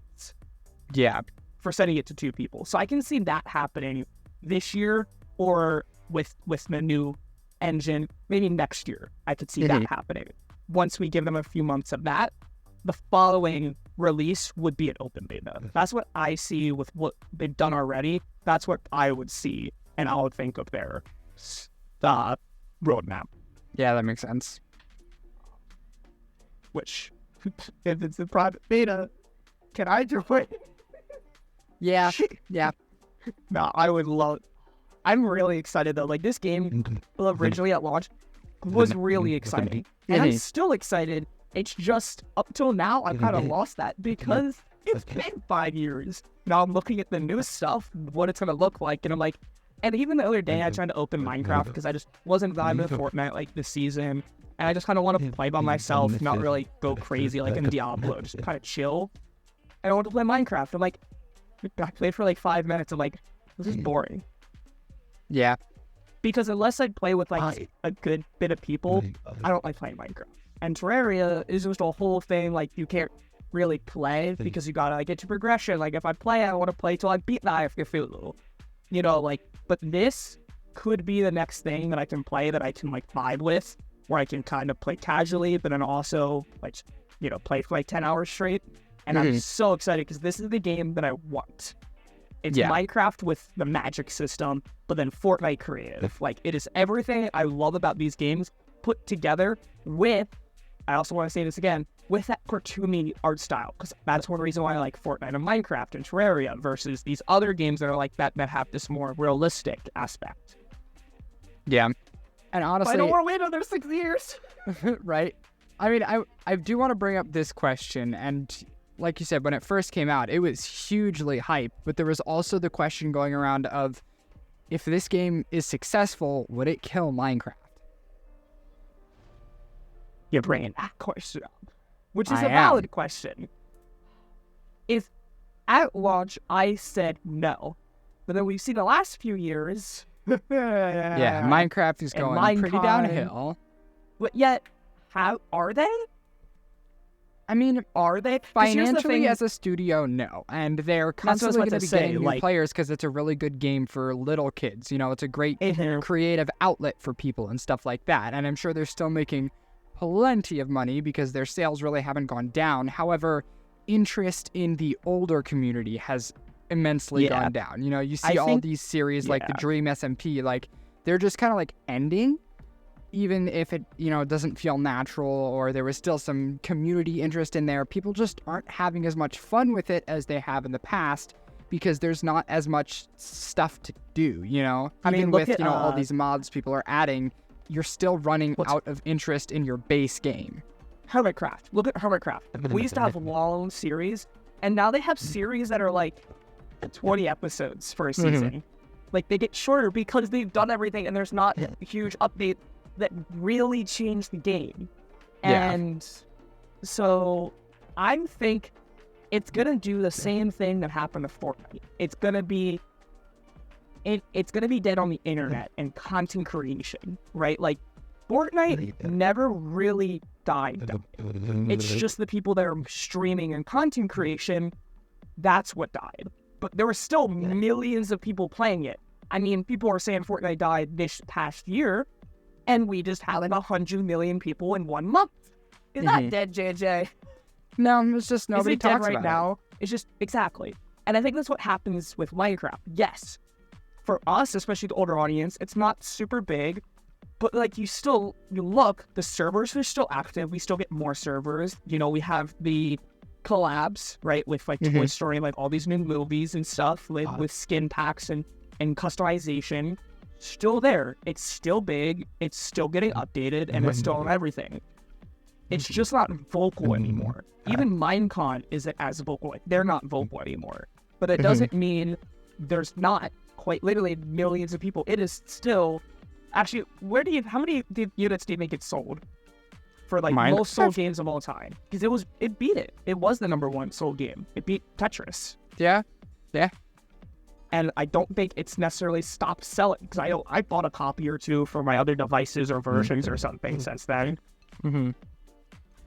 Yeah. For sending it to 2 people. So I can see that happening this year, or with the new engine, maybe next year. I could see that happening. Once we give them a few months of that, the following release would be an open beta. That's what I see with what they've done already. That's what I would see, and I would think of their roadmap. Yeah, that makes sense. Which, if it's a private beta, can I do it? Yeah, yeah. No, I would love. I'm really excited though. Like this game, originally at launch, was really exciting, and I'm still excited. It's just up till now, I've kind of lost that because it's been 5 years. Now I'm looking at the new stuff, what it's gonna look like, and I'm like, and even the other day I tried to open Minecraft because I just wasn't vibing with Fortnite like this season, and I just kind of want to play by myself, not really go crazy like in Diablo, just kind of chill. And I want to play Minecraft. I'm like, I played for like 5 minutes. I'm like, this is boring. Yeah. Because unless I play with like a good bit of people, I don't like playing Minecraft. And Terraria is just a whole thing. Like you can't really play because you gotta like, get to progression. Like if I play, I want to play till I beat the Eye of Cthulhu. You know, like, but this could be the next thing that I can play that I can like vibe with, where I can kind of play casually, but then also like, you know, play for like 10 hours straight. And I'm so excited because this is the game that I want. It's Minecraft with the magic system, but then Fortnite creative. Like, it is everything I love about these games put together with, I also want to say this again, with that cartoony art style. Because that's one reason why I like Fortnite and Minecraft and Terraria versus these other games that are like that have this more realistic aspect. Yeah. And honestly, I don't want to wait another 6 years. Right? I mean, I do want to bring up this question, and like you said, when it first came out, it was hugely hyped, but there was also the question going around of, if this game is successful, would it kill Minecraft? You're bringing that question up, which is a valid question. If at launch I said no, but then we've seen the last few years. Yeah, Minecraft is going pretty downhill. But yet, how are they? I mean, are they? Financially, as a studio, no. And they're constantly going to be getting new players because it's a really good game for little kids. You know, it's a great creative outlet for people and stuff like that. And I'm sure they're still making plenty of money because their sales really haven't gone down. However, interest in the older community has immensely gone down. You know, you see all these series like the Dream SMP, like, they're just kind of like ending. Even if it, you know, doesn't feel natural or there was still some community interest in there, people just aren't having as much fun with it as they have in the past because there's not as much stuff to do, you know? I mean, with, you know, all these mods people are adding, you're still running out of interest in your base game. Hermitcraft. Look at Hermitcraft. We used to have long series, and now they have series that are like 20 episodes for a season. Like, they get shorter because they've done everything, and there's not a huge update that really changed the game. Yeah. And so I think it's gonna do the same thing that happened to Fortnite. It's gonna be dead on the internet and content creation, right? Like Fortnite never really died. It's just the people that are streaming and content creation, that's what died. But there were still millions of people playing it. I mean, people are saying Fortnite died this past year, and we just had like 100 million people in 1 month. Is that dead, JJ? No, it's just nobody Is it dead talks right about now? It's just, exactly. And I think that's what happens with Minecraft. Yes, for us, especially the older audience, it's not super big, but like you look, the servers are still active. We still get more servers. You know, we have the collabs, right, with like Toy Story, like all these new movies and stuff, like, with skin packs and customization. Still there. It's still big. It's still getting updated, and it's still on everything. It's just not vocal anymore. Even Minecon isn't as vocal. Like, they're not vocal anymore. But it doesn't mean there's not quite literally millions of people. It is still... Actually, how many units do you think it sold? For like most sold games of all time? Because it beat it. It was the #1 sold game. It beat Tetris. Yeah. And I don't think it's necessarily stopped selling, because I bought a copy or two for my other devices or versions or something since then.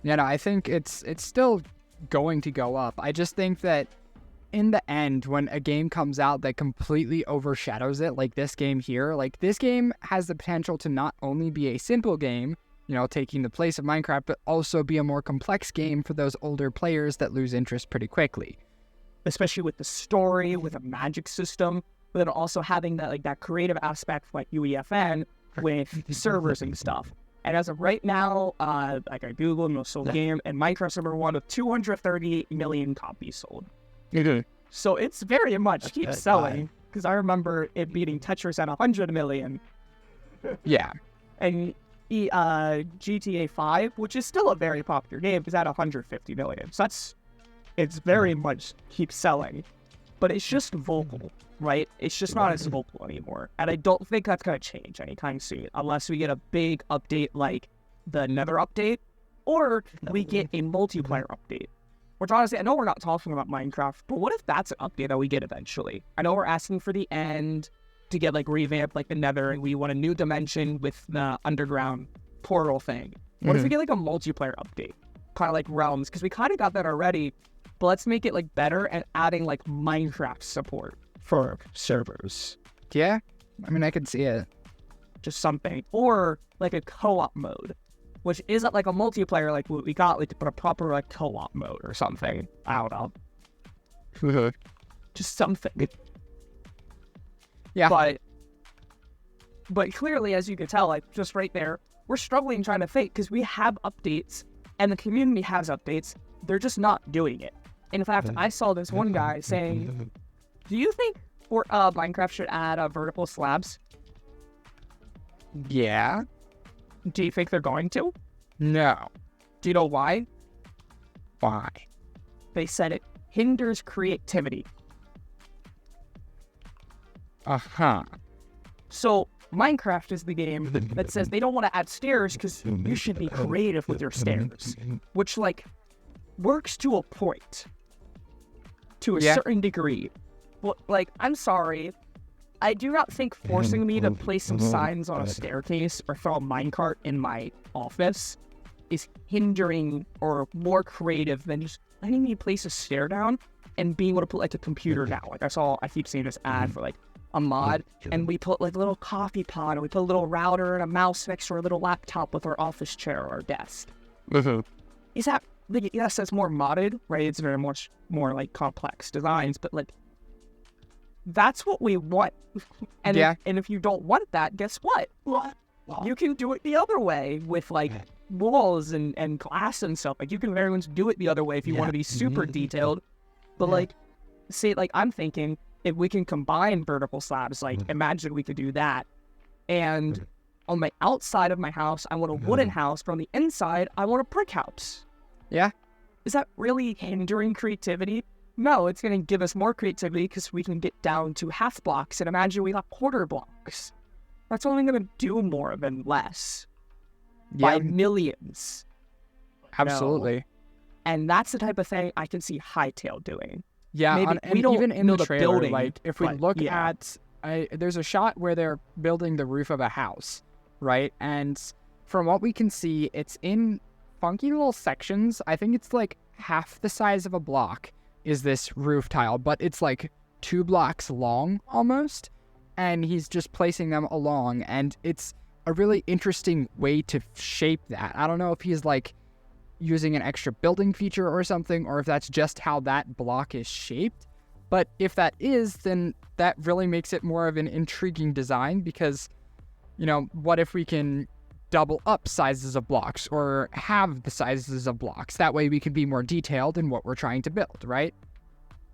Yeah, no, I think it's still going to go up. I just think that in the end, when a game comes out that completely overshadows it, like this game here, like this game has the potential to not only be a simple game, you know, taking the place of Minecraft, but also be a more complex game for those older players that lose interest pretty quickly. Especially with the story, with a magic system, but then also having that creative aspect like UEFN with servers and stuff. And as of right now, like I Googled most sold game, and Minecraft's #1 with 238 million copies sold. So it's very much keeps selling, because I remember it beating Tetris at 100 million. Yeah. And GTA 5, which is still a very popular game, is at 150 million. So it's very much keeps selling. But it's just vocal, right? It's just not as vocal anymore. And I don't think that's going to change anytime soon, unless we get a big update like the Nether update, or we get a multiplayer update. Which honestly, I know we're not talking about Minecraft, but what if that's an update that we get eventually? I know we're asking for the end to get like revamped like the Nether, and we want a new dimension with the underground portal thing. What if we get like a multiplayer update? Kind of like Realms, because we kind of got that already, but let's make it like better and adding like Minecraft support for servers. Yeah, I mean, I could see it. Just something. Or like a co-op mode, which isn't like a multiplayer like what we got, like, but a proper like co-op mode or something. I don't know. Just something. Yeah. But clearly, as you can tell, like just right there, we're struggling trying to think, because we have updates and the community has updates. They're just not doing it. In fact, I saw this one guy saying, do you think Minecraft should add vertical slabs? Yeah. Do you think they're going to? No. Do you know why? Why? They said it hinders creativity. So Minecraft is the game that says they don't want to add stairs because you should be creative with your stairs, which like works to a point, to a certain degree. But like, I'm sorry, I do not think forcing me to place some signs on a staircase or throw a minecart in my office is hindering or more creative than just letting me place a stair down and being able to put like a computer down. Like I keep seeing this ad for like a mod, and we put like a little coffee pot, and we put a little router and a mouse next to our little laptop with our office chair or our desk. Is that, like, yes, that's more modded, right? It's very much more like complex designs, but like that's what we want. And if you don't want that, guess what? You can do it the other way with like walls and glass and stuff. Like you can very much do it the other way if you want to be super detailed. But like, say, like I'm thinking, if we can combine vertical slabs, like imagine we could do that. And on my outside of my house, I want a wooden house, but on the inside, I want a brick house. Yeah. Is that really hindering creativity? No, it's going to give us more creativity because we can get down to half blocks, and imagine we got quarter blocks. That's only going to do more than less. by millions. Absolutely. And that's the type of thing I can see Hytale doing. Yeah, Maybe and we don't even in know the the trailer, building, like if we but look yeah. at, there's a shot where they're building the roof of a house, right? And from what we can see, it's in funky little sections. I think it's like half the size of a block is this roof tile, but it's like 2 blocks long almost, and he's just placing them along, and it's a really interesting way to shape that. I don't know if he's like using an extra building feature or something, or if that's just how that block is shaped. But if that is, then that really makes it more of an intriguing design, because, you know, what if we can double up sizes of blocks or have the sizes of blocks? That way we can be more detailed in what we're trying to build, right?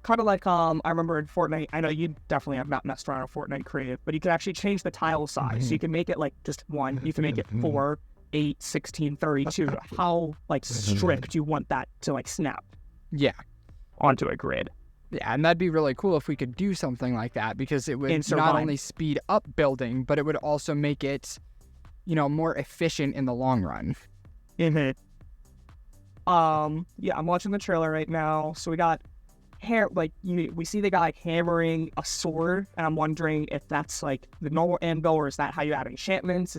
Kind of like, I remember in Fortnite, I know you definitely have not messed around with Fortnite Creative, but you can actually change the tile size. So you can make it like just 1, you can make it 4, 8, 16, 32, how like strict you want that to like snap Yeah. onto a grid. Yeah, and that'd be really cool if we could do something like that, because it would And not only speed up building, but it would also make it, you know, more efficient in the long run. Yeah, I'm watching the trailer right now. So we got we see the guy hammering a sword, and I'm wondering if that's like the normal anvil, or is that how you add enchantments?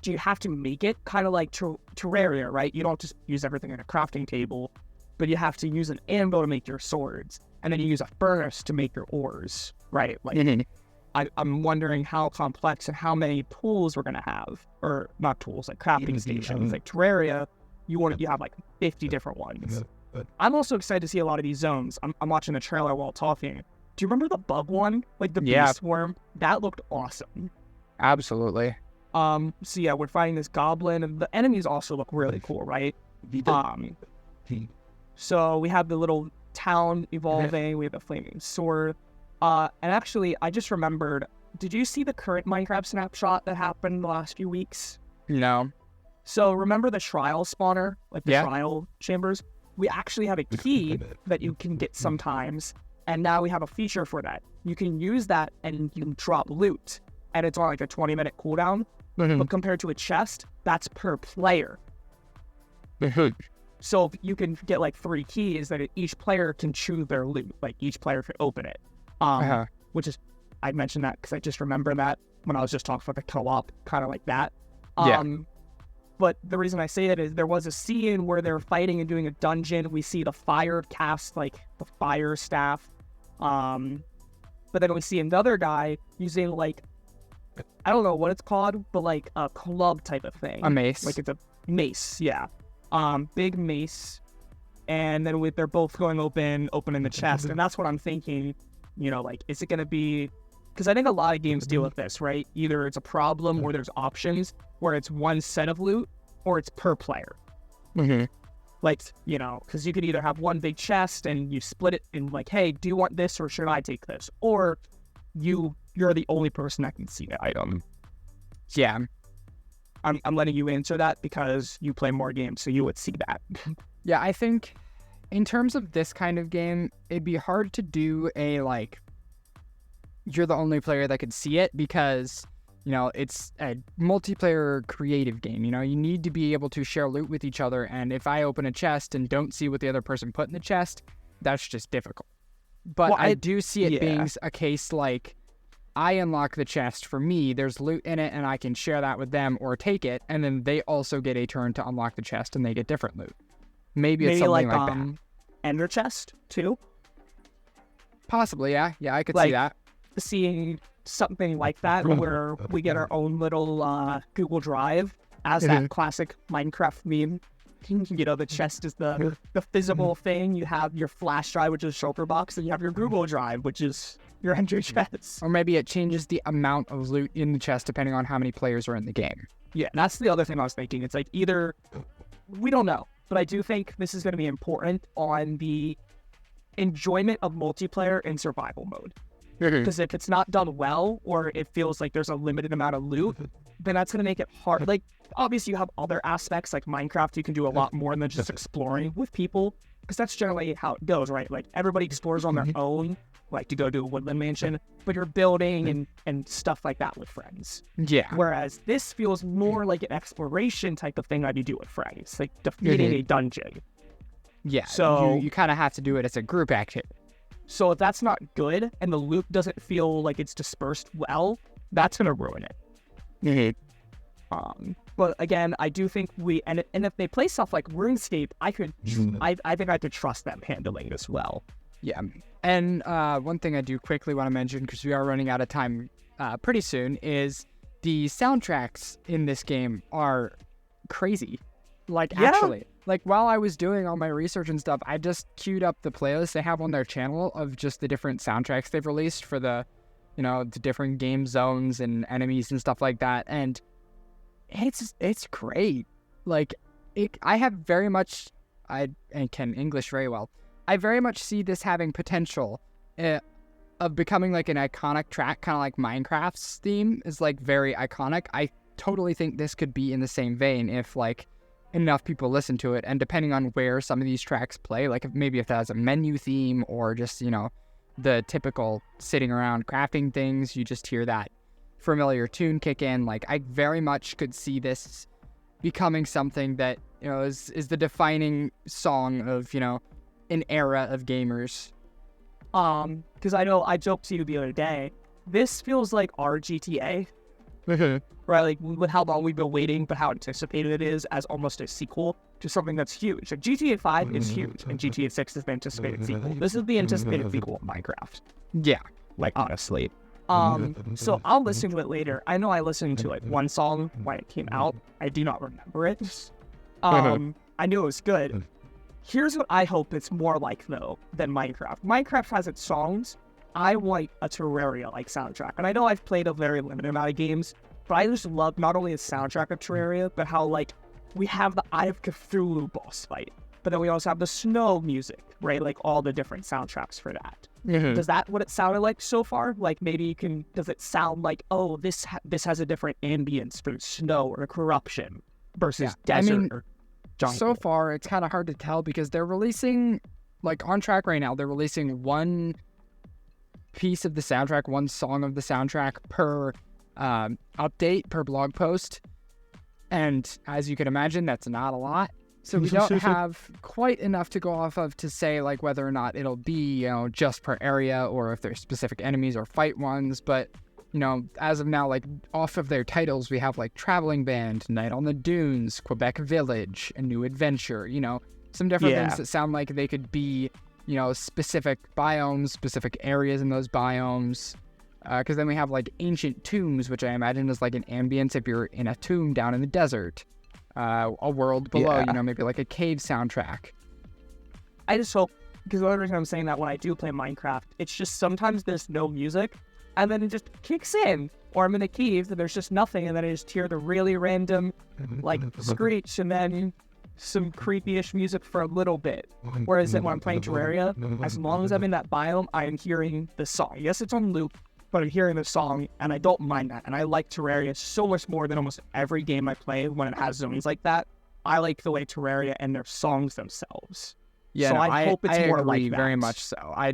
Do you have to make it kind of like Terraria, right? You don't just use everything in a crafting table, but you have to use an anvil to make your swords, and then you use a furnace to make your ores, right? Like, I'm wondering how complex and how many tools we're gonna have, or not tools, like crafting stations. Like Terraria, you have like 50 different ones. I'm also excited to see a lot of these zones. I'm watching the trailer while talking. Do you remember the bug one? Like the beast worm? That looked awesome. Absolutely. So yeah, we're fighting this goblin, and the enemies also look really cool, right? So we have the little town evolving, we have the flaming sword. And actually, I just remembered, did you see the current Minecraft snapshot that happened the last few weeks? No. So remember the trial spawner, like the trial chambers? We actually have a key that you can get sometimes, and now we have a feature for that. You can use that and you can drop loot, and it's on like a 20-minute cooldown. But compared to a chest, that's per player. So you can get like 3 keys that each player can choose their loot. Like each player can open it. Which is, I mentioned that because I just remember that when I was just talking about the co-op, kind of like that. But the reason I say it is there was a scene where they're fighting and doing a dungeon. We see the fire cast, like the fire staff. But then we see another guy using like, I don't know what it's called, but like a club type of thing. A mace. Like it's a mace, yeah. Big mace. And then they're both going opening the chest. And that's what I'm thinking, you know, like, is it going to be, because I think a lot of games deal with this, right? Either it's a problem or there's options where it's one set of loot or it's per player. Like, you know, because you could either have one big chest and you split it in like, hey, do you want this or should I take this? Or you're the only person that can see the item. Yeah. I'm letting you answer that because you play more games, so you would see that. Yeah, I think in terms of this kind of game, it'd be hard to do a, like, you're the only player that could see it, because, you know, it's a multiplayer creative game. You know, you need to be able to share loot with each other, and if I open a chest and don't see what the other person put in the chest, that's just difficult. But I do see it being a case like, I unlock the chest for me, there's loot in it, and I can share that with them or take it, and then they also get a turn to unlock the chest and they get different loot. Maybe it's something like that. Ender chest, too? Possibly, yeah. Yeah, I could see that. Seeing something like that where we get our own little Google Drive as that classic Minecraft meme. You know, the chest is the physical thing. You have your flash drive, which is a shulker box, and you have your Google Drive, which is your Ender chest. Or maybe it changes the amount of loot in the chest depending on how many players are in the game. Yeah, that's the other thing I was thinking. It's like either, we don't know, but I do think this is going to be important on the enjoyment of multiplayer in survival mode. Because if it's not done well, or it feels like there's a limited amount of loot, then that's going to make it hard. Like, obviously you have other aspects, like Minecraft, you can do a lot more than just exploring with people, because that's generally how it goes, right? Like, everybody explores on their own. like to go to a woodland mansion, but you're building and stuff like that with friends. Yeah. Whereas this feels more like an exploration type of thing that you do with friends, like defeating a dungeon. Yeah. So you kind of have to do it as a group activity. So if that's not good and the loop doesn't feel like it's dispersed well, that's gonna ruin it. But again, I do think and if they play stuff like RuneScape, I think I could trust them handling this well. Yeah. And one thing I do quickly want to mention, because we are running out of time pretty soon, is the soundtracks in this game are crazy. Actually. Like, while I was doing all my research and stuff, I just queued up the playlist they have on their channel of just the different soundtracks they've released for the different game zones and enemies and stuff like that. And it's great. Like, I have very much, and can English very well. I very much see this having potential of becoming like an iconic track, kind of like Minecraft's theme is like very iconic. I totally think this could be in the same vein if like enough people listen to it, and depending on where some of these tracks play, like if that has a menu theme or just the typical sitting around crafting things, you just hear that familiar tune kick in. Like, I very much could see this becoming something that is the defining song of an era of gamers. Because I know I joked to you the other day, this feels like our GTA. Right, like with how long we've been waiting, but how anticipated it is as almost a sequel to something that's huge. Like GTA 5 is huge, and GTA 6 is the anticipated sequel. This is the anticipated sequel of Minecraft. Yeah, like honestly. So I'll listen to it later. I know I listened to like one song when it came out. I do not remember it. I knew it was good. Here's what I hope it's more like though than Minecraft. Minecraft has its songs. I want a Terraria-like soundtrack. And I know I've played a very limited amount of games, but I just love not only the soundtrack of Terraria, but how, like, we have the Eye of Cthulhu boss fight, but then we also have the snow music, right? Like, all the different soundtracks for that. Does that what it sounded like so far? Like, maybe does it sound like, oh, this has a different ambience for snow or corruption versus desert or jungle? So far, it's kind of hard to tell because they're releasing, like, on track right now, they're releasing one piece of the soundtrack, one song of the soundtrack per update, per blog post, and as you can imagine, that's not a lot, so we don't have quite enough to go off of to say like whether or not it'll be just per area or if there's specific enemies or fight ones. But as of now, like off of their titles, we have like Traveling Band, Night on the Dunes, Quebec Village, A New Adventure, some different things that sound like they could be specific biomes, specific areas in those biomes. Because then we have like Ancient Tombs, which I imagine is like an ambience if you're in a tomb down in the desert. A world below, maybe like a cave soundtrack. I just hope, because the only reason I'm saying that when I do play Minecraft, it's just sometimes there's no music, and then it just kicks in. Or I'm in a cave, and there's just nothing, and then I just hear the really random, like, screech, and then some creepy-ish music for a little bit. Whereas when I'm playing Terraria, as long as I'm in that biome, I am hearing the song. Yes, it's on loop, but I'm hearing the song, and I don't mind that. And I like Terraria so much more than almost every game I play when it has zones like that. I like the way Terraria and their songs themselves. Yeah, so no, I hope it's more like that. Very much so. I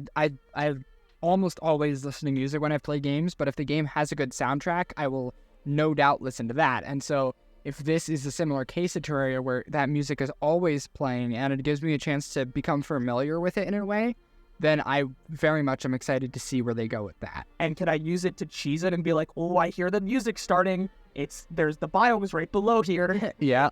almost always listen to music when I play games, but if the game has a good soundtrack, I will no doubt listen to that. And so if this is a similar case of Terraria where that music is always playing and it gives me a chance to become familiar with it in a way, then I very much am excited to see where they go with that. And can I use it to cheese it and be like, oh, I hear the music starting. There's the biomes right below here. Yeah.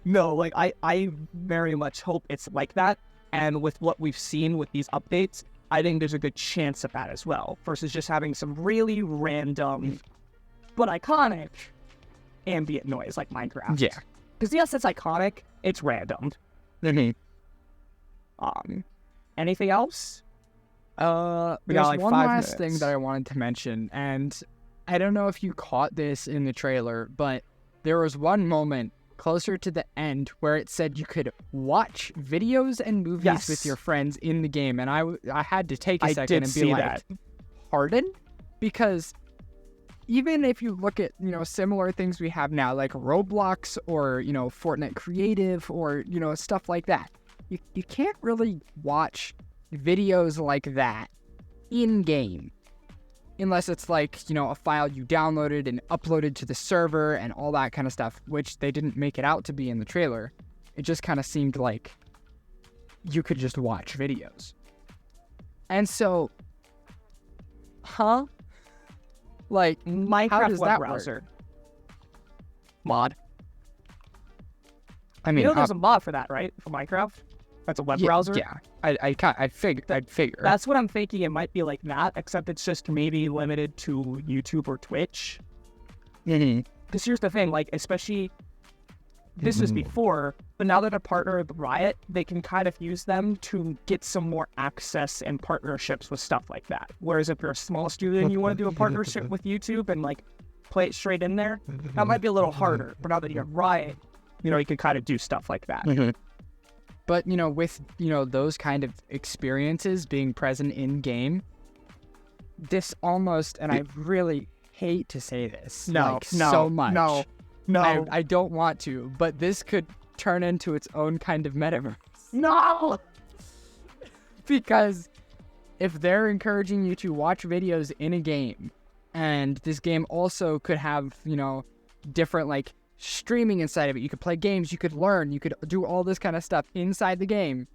No, like I very much hope it's like that. And with what we've seen with these updates, I think there's a good chance of that as well, versus just having some really random but iconic ambient noise like Minecraft. Yeah. Because yes, it's iconic, it's random. Anything else? We got there's like one 5 last minutes. thing that I wanted to mention, and I don't know if you caught this in the trailer, but there was one moment closer to the end where it said you could watch videos and movies with your friends in the game, and I had to take a second and be like, pardon? Because even if you look at, similar things we have now, like Roblox or, Fortnite Creative or, stuff like that, you can't really watch videos like that in game. Unless it's like, you know, a file you downloaded and uploaded to the server and all that kind of stuff, which they didn't make it out to be in the trailer. It just kind of seemed like you could just watch videos. And so, like, Minecraft how does web that browser work? mod. I mean, There's a mod for that, right? For Minecraft, that's a web browser. Yeah, I'd figure. That's what I'm thinking. It might be like that, except it's just maybe limited to YouTube or Twitch. Because here's the thing, like, especially this was before, but now that a partner of Riot, they can kind of use them to get some more access and partnerships with stuff like that. Whereas if you're a small studio and you want to do a partnership with YouTube and like play it straight in there, that might be a little harder. But now that you're Riot, you know, you can kind of do stuff like that. But, you know, with, you know, those kind of experiences being present in game, this almost, and I really hate to say this, so much. No. I don't want to, but this could turn into its own kind of metaverse. No! Because if they're encouraging you to watch videos in a game, and this game also could have, you know, different, like, streaming inside of it. You could play games, you could learn, you could do all this kind of stuff inside the game.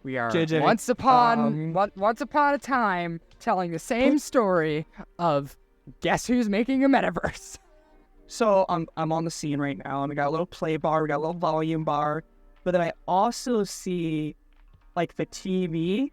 We are JJ, once upon a time telling the same story of guess who's making a metaverse. So I'm on the scene right now, and we got a little play bar, we got a little volume bar, but then I also see like the TV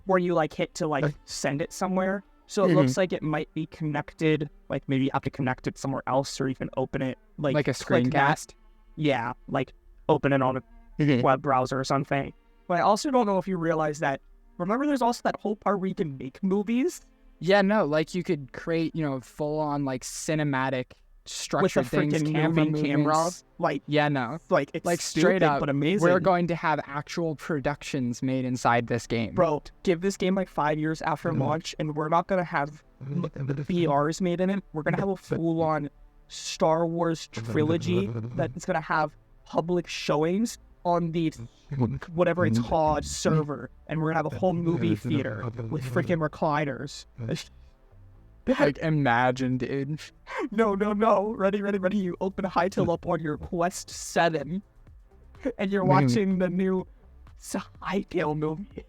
where you like hit to like send it somewhere. So it looks like it might be connected, like maybe you have to connect it somewhere else, or you can open it like a screencast. Yeah, like open it on a web browser or something. But I also don't know if you realize that. Remember, there's also that whole part where you can make movies. Yeah, no, like you could create, you know, full on like cinematic structured with the things, freaking camera. Like, yeah, no, like it's like stupid, straight up, but amazing. we're going to have actual productions made inside this game. Bro, give this game like 5 years after launch, and we're not gonna have VRs made in it. We're gonna have a full-on Star Wars trilogy that's gonna have public showings on the whatever it's called server, and we're gonna have a whole movie theater with freaking recliners. Like, imagine, dude. No. Ready. You open Hytale up on your Quest 7, and you're watching the new Hytale movie.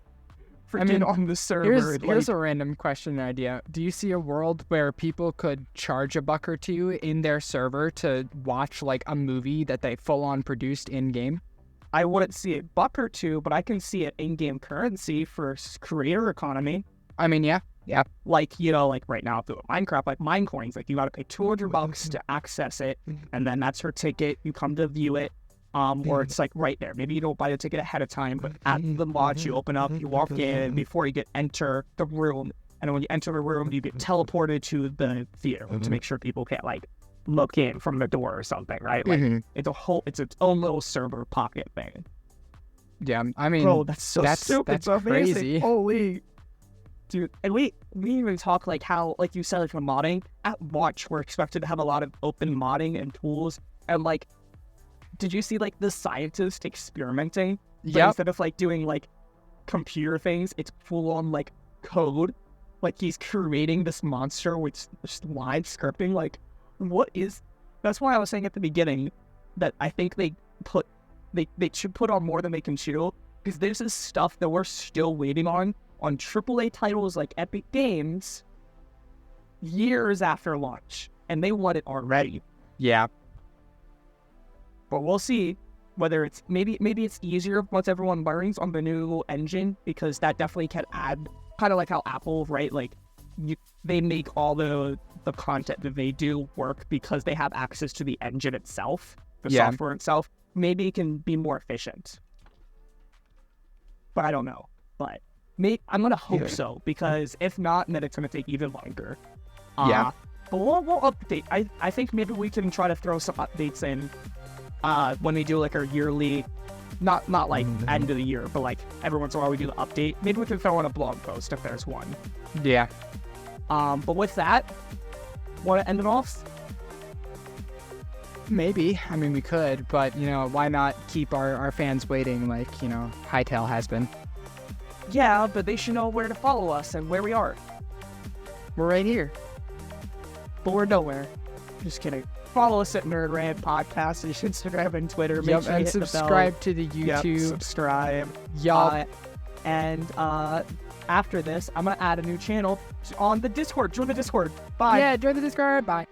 Freaking on the server. Here's a random question and idea. Do you see a world where people could charge $1 or $2 in their server to watch, like, a movie that they full-on produced in-game? I wouldn't see $1 or $2, but I can see it in-game currency for creator economy. I mean, yeah. Like, you know, like right now through Minecraft, like mine coins, like you got to pay $200 to access it, and then that's her ticket. You come to view it, or it's like right there. Maybe you don't buy the ticket ahead of time, but at the launch, you open up, you walk in before you get enter the room, and when you enter the room, you get teleported to the theater to make sure people can't like look in from the door or something, right? Like it's its own little server pocket thing. Yeah, I mean, bro, that's so stupid. That's it's amazing. Crazy. Holy. Dude, and we even talk like how, like you said, like for modding, at launch, we're expected to have a lot of open modding and tools. And like, did you see like the scientist experimenting? Yeah. Instead of like doing like computer things, it's full on like code. Like he's creating this monster with just live scripting. Like, what is? That's why I was saying at the beginning that I think they should put on more than they can chew, because there's this stuff that we're still waiting on AAA titles like Epic Games years after launch, and they want it already. Yeah. But we'll see whether it's maybe it's easier once everyone learns on the new engine, because that definitely can add, kind of like how Apple, right? Like they make all the content that they do work because they have access to the engine itself, the software itself. Maybe it can be more efficient. But I don't know. But I'm going to hope so, because if not, then it's going to take even longer. But we'll update. I think maybe we can try to throw some updates in when we do like our yearly, not like end of the year, but like every once in a while we do the update. Maybe we can throw in a blog post if there's one. Yeah. But with that, want to end it off? Maybe. I mean, we could, but, you know, why not keep our fans waiting like, you know, Hytale has been? Yeah, but they should know where to follow us and where we are. We're right here. But we're nowhere. Just kidding. Follow us at Nerd Rant Podcast on Instagram and Twitter. Make Yep, sure you and hit the bell. subscribe to the Yep, YouTube. subscribe. Yup. And after this, I'm going to add a new channel on the Discord. Join the Discord. Bye. Yeah, join the Discord. Bye.